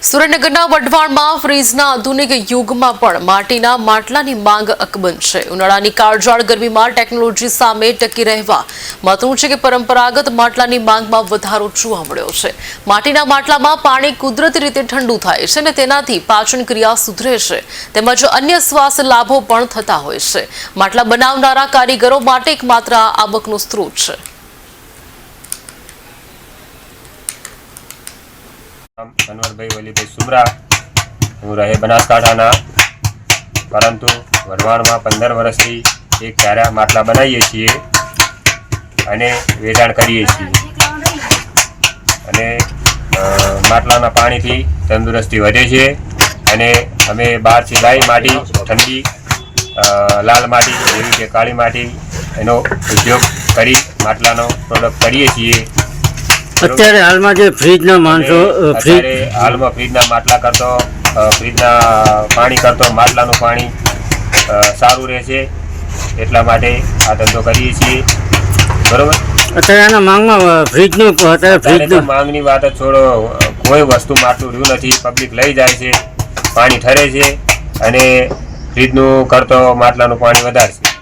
સુરેન્દ્રનગરના વઢવાણમાં ફ્રીજના આધુનિક યુગમાં પણ માટીના માટલાની માંગ અકબંધ છે। ઉનાળાની કાળઝાળ ગરમીમાં ટેકનોલોજી સામે ટકી રહેવા મહત્વનું છે કે પરંપરાગત માટલાની માંગમાં વધારો જોવા મળ્યો છે। માટીના માટલામાં પાણી કુદરતી રીતે ઠંડુ થાય છે અને તેનાથી પાચન ક્રિયા સુધરે છે તેમજ અન્ય સ્વાસ્થ્ય લાભો પણ થતા હોય છે। માટલા બનાવનારા કારીગરો માટે એકમાત્ર આવકનો સ્ત્રોત છે। अनवर भाई वली भाई सुमरा हूँ रहे बनासकांठा परंतु वढवाण में 15 वर्षथी एक क्यारा માટલા बनाईए छीए अने वेचाण करीए छीए अने માટલાना पानी थी तंदुरस्ती वधे छे अने अमे बहारथी लावी माटी ठंडी लाल माटी जेवी के काळी माटी एनो उपयोग करी માટલાनो प्रोडक्ट करीए छीए। અત્યારે હાલમાં જે ફ્રીજના માણસો હાલમાં ફ્રીજના માટલા કરતો ફ્રીજના પાણી કરતો માટલાનું પાણી સારું રહે છે એટલા માટે આ ધંધો કરીએ છીએ બરોબર। અત્યારે આના માંગમાં ફ્રીજનું માંગની વાત જ છોડો, કોઈ વસ્તુ માટલું રહ્યું નથી, પબ્લિક લઈ જાય છે, પાણી ઠરે છે અને ફ્રીજનું કરતો માટલાનું પાણી વધારે છે।